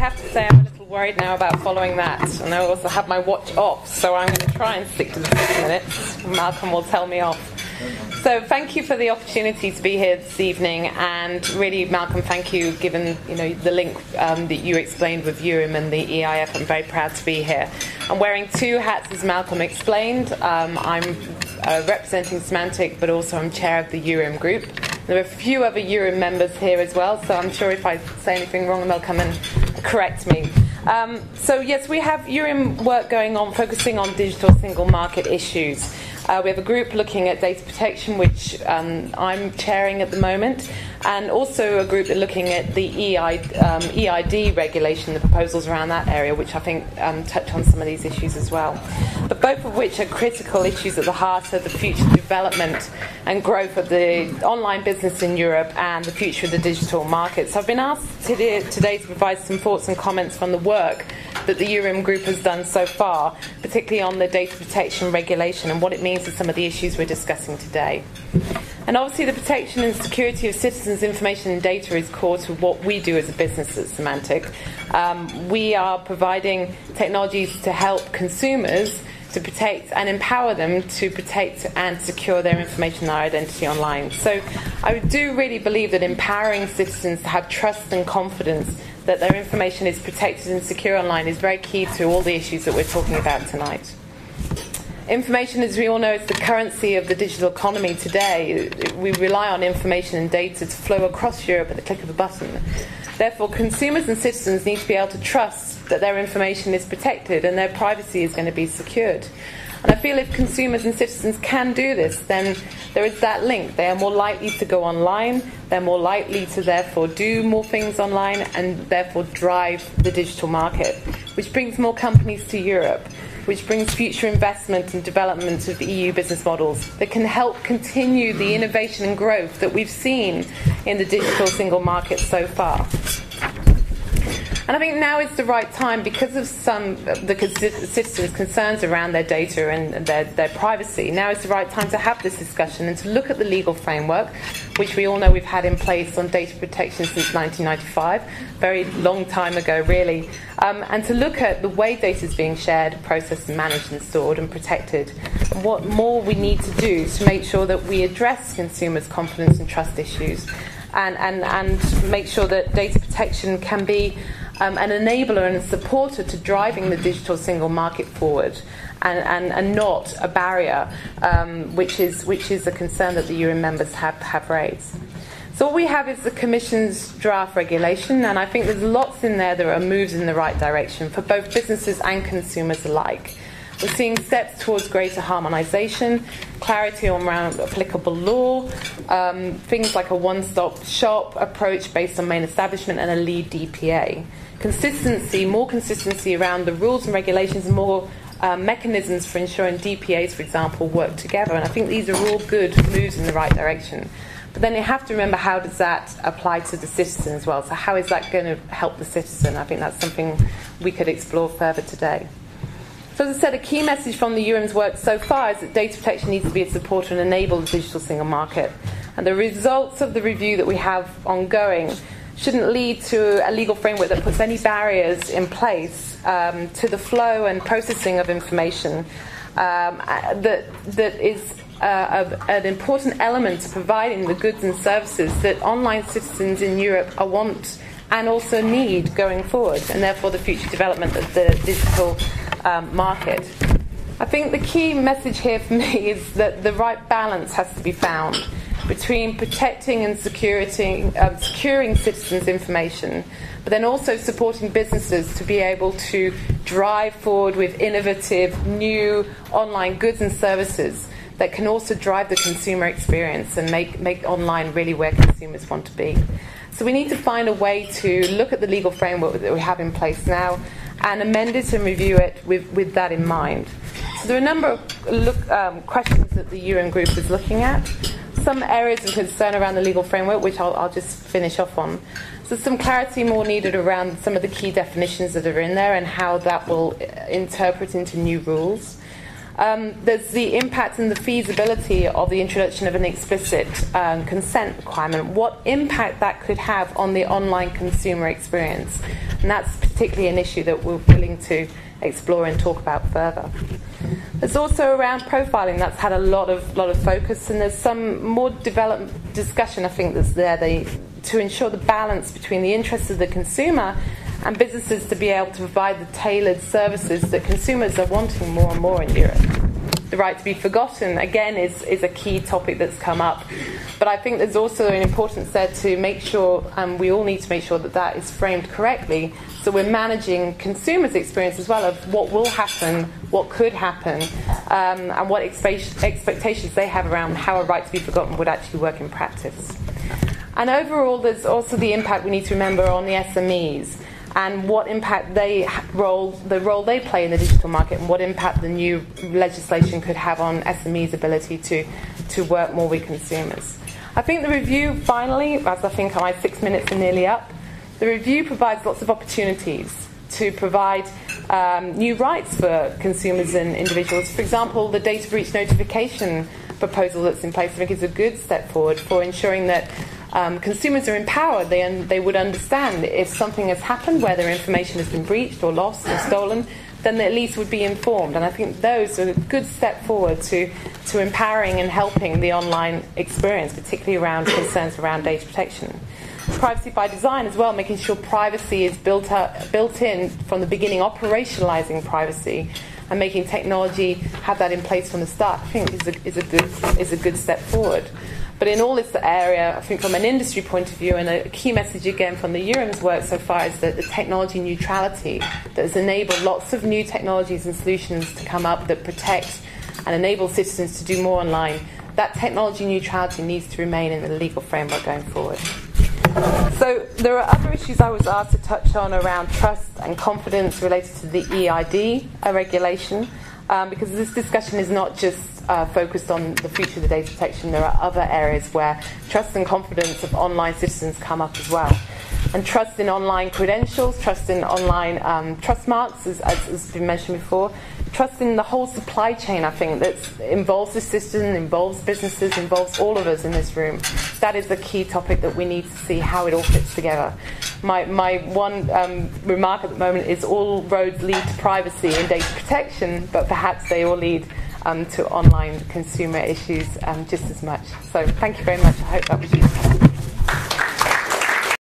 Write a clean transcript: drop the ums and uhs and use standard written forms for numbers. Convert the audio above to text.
have to say I'm a little worried now about following that, and I also have my watch off, so I'm going to try and stick to the 6 minutes. Malcolm will tell me off. So thank you for the opportunity to be here this evening, and really, Malcolm, thank you, given the link that you explained with URIM and the EIF. I'm very proud to be here. I'm wearing 2 hats, as Malcolm explained. I'm representing Symantec, but also I'm chair of the URIM group. There are a few other URIM members here as well, so I'm sure if I say anything wrong, they'll come and correct me. So yes, we have URIM work going on, focusing on digital single market issues. We have a group looking at data protection, which I'm chairing at the moment, and also a group looking at the EID regulation, the proposals around that area, which I think touch on some of these issues as well. But both of which are critical issues at the heart of the future development and growth of the online business in Europe and the future of the digital market. So I've been asked today to provide some thoughts and comments from the work that the URIM group has done so far, particularly on the data protection regulation and what it means to some of the issues we're discussing today. And obviously the protection and security of citizens' information and data is core to what we do as a business at Symantec. We are providing technologies to help consumers to protect and empower them to protect and secure their information and their identity online. So I do really believe that empowering citizens to have trust and confidence that their information is protected and secure online is very key to all the issues that we're talking about tonight. Information, as we all know, is the currency of the digital economy today. We rely on information and data to flow across Europe at the click of a button. Therefore, consumers and citizens need to be able to trust that their information is protected and their privacy is going to be secured. And I feel if consumers and citizens can do this, then there is that link. They are more likely to go online, they're more likely to therefore do more things online and therefore drive the digital market, which brings more companies to Europe, which brings future investment and development of EU business models that can help continue the innovation and growth that we've seen in the digital single market so far. And I think now is the right time, because of some of the citizens' concerns around their data and their privacy, now is the right time to have this discussion and to look at the legal framework, which we all know we've had in place on data protection since 1995, very long time ago really, and to look at the way data is being shared, processed, and managed and stored and protected, and what more we need to do to make sure that we address consumers' confidence and trust issues, and make sure that data protection can be an enabler and a supporter to driving the digital single market forward, and not a barrier, which is a concern that the URIM members have raised. So what we have is the Commission's draft regulation, and I think there's lots in there that are moves in the right direction for both businesses and consumers alike. We're seeing steps towards greater harmonisation, clarity around applicable law, things like a one-stop shop approach based on main establishment and a lead DPA. Consistency, more consistency around the rules and regulations, and more mechanisms for ensuring DPAs, for example, work together. And I think these are all good moves in the right direction. But then you have to remember, how does that apply to the citizen as well? So how is that going to help the citizen? I think that's something we could explore further today. So as I said, a key message from the URIM's work so far is that data protection needs to be a supporter and enable the digital single market. And the results of the review that we have ongoing shouldn't lead to a legal framework that puts any barriers in place to the flow and processing of information that is an important element to providing the goods and services that online citizens in Europe want and also need going forward, and therefore the future development of the digital market. I think the key message here for me is that the right balance has to be found between protecting and securing citizens' information, but then also supporting businesses to be able to drive forward with innovative new online goods and services that can also drive the consumer experience and make online really where consumers want to be. So we need to find a way to look at the legal framework that we have in place now and amend it and review it with that in mind. So there are a number of questions that the URIM group is looking at. Some areas of concern around the legal framework, which I'll just finish off on. So some clarity more needed around some of the key definitions that are in there and how that will interpret into new rules. There's the impact and the feasibility of the introduction of an explicit consent requirement, what impact that could have on the online consumer experience. And that's particularly an issue that we're willing to explore and talk about further. There's also around profiling that's had a lot of focus, and there's some more developed discussion, I think, that's there to ensure the balance between the interests of the consumer and businesses to be able to provide the tailored services that consumers are wanting more and more in Europe. The right to be forgotten, again, is a key topic that's come up. But I think there's also an importance there to make sure, and we all need to make sure that that is framed correctly, so we're managing consumers' experience as well of what will happen, what could happen, and what expectations they have around how a right to be forgotten would actually work in practice. And overall, there's also the impact we need to remember on the SMEs, and what impact the role they play in the digital market, and what impact the new legislation could have on SMEs' ability to work more with consumers. I think the review, finally, as I think my 6 minutes are nearly up, the review provides lots of opportunities to provide new rights for consumers and individuals. For example, the data breach notification proposal that's in place, I think, is a good step forward for ensuring that consumers are empowered. They would understand if something has happened where their information has been breached or lost or stolen, then they at least would be informed. And I think those are a good step forward to empowering and helping the online experience, particularly around concerns around data protection. Privacy by design as well, making sure privacy is built in from the beginning, operationalizing privacy and making technology have that in place from the start, I think is a good step forward. But in all this area, I think from an industry point of view, and a key message again from the EUREM's work so far, is that the technology neutrality that has enabled lots of new technologies and solutions to come up that protect and enable citizens to do more online, that technology neutrality needs to remain in the legal framework going forward. So there are other issues I was asked to touch on around trust and confidence related to the EID regulation, because this discussion is not just focused on the future of the data protection. There are other areas where trust and confidence of online citizens come up as well. And trust in online credentials, trust in online trust marks, as has been mentioned before. Trust in the whole supply chain, I think, that involves the system, involves businesses, involves all of us in this room. That is a key topic that we need to see how it all fits together. My one remark at the moment is all roads lead to privacy and data protection, but perhaps they all lead to online consumer issues just as much. So thank you very much. I hope that was useful.